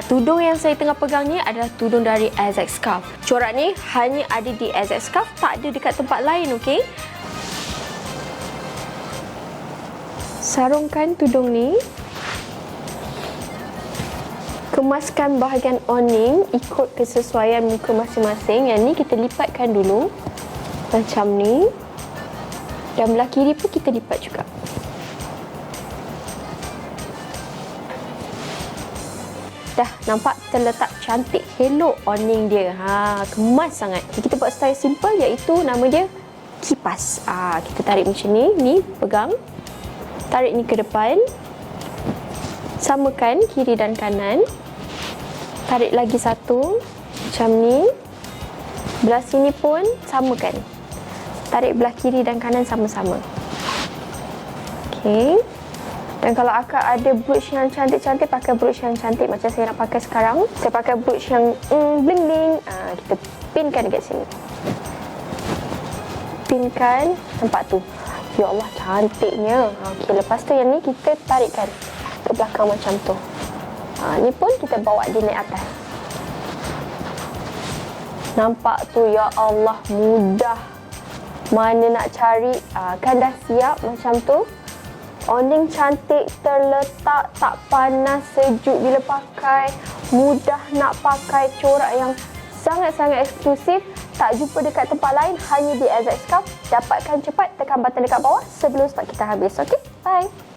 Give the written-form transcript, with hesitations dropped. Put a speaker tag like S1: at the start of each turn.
S1: Tudung yang saya tengah pegang ni adalah tudung dari AZEK Scarf. Corak ni hanya ada di AZEK Scarf, tak ada dekat tempat lain, okey? Sarungkan tudung ni. Kemaskan bahagian awning ikut kesesuaian muka masing-masing. Yang ni kita lipatkan dulu. Macam ni. Dan belah kiri pun kita lipat juga. Dah nampak terletak cantik, elok awning dia. Kemas sangat. Kita buat style simple iaitu nama dia kipas. Kita tarik macam ni. Ni pegang. Tarik ni ke depan. Samakan kiri dan kanan. Tarik lagi satu. Macam ni. Belah sini pun samakan. Tarik belah kiri dan kanan sama-sama. Okey. Dan kalau akak ada brooch yang cantik-cantik, pakai brooch yang cantik macam saya nak pakai sekarang. Saya pakai brooch yang bling-bling. Kita pinkan dekat sini. Pinkan. Nampak tu? Ya Allah, cantiknya. Okey, lepas tu yang ni kita tarikkan ke belakang macam tu. Ni pun kita bawa dia naik atas. Nampak tu? Ya Allah, mudah. Mana nak cari, kan dah siap macam tu. Awning cantik, terletak, tak panas, sejuk bila pakai. Mudah nak pakai, corak yang sangat-sangat eksklusif. Tak jumpa dekat tempat lain, hanya di AZEK Scarf. Dapatkan cepat, tekan button dekat bawah sebelum stok kita habis. Okey, bye.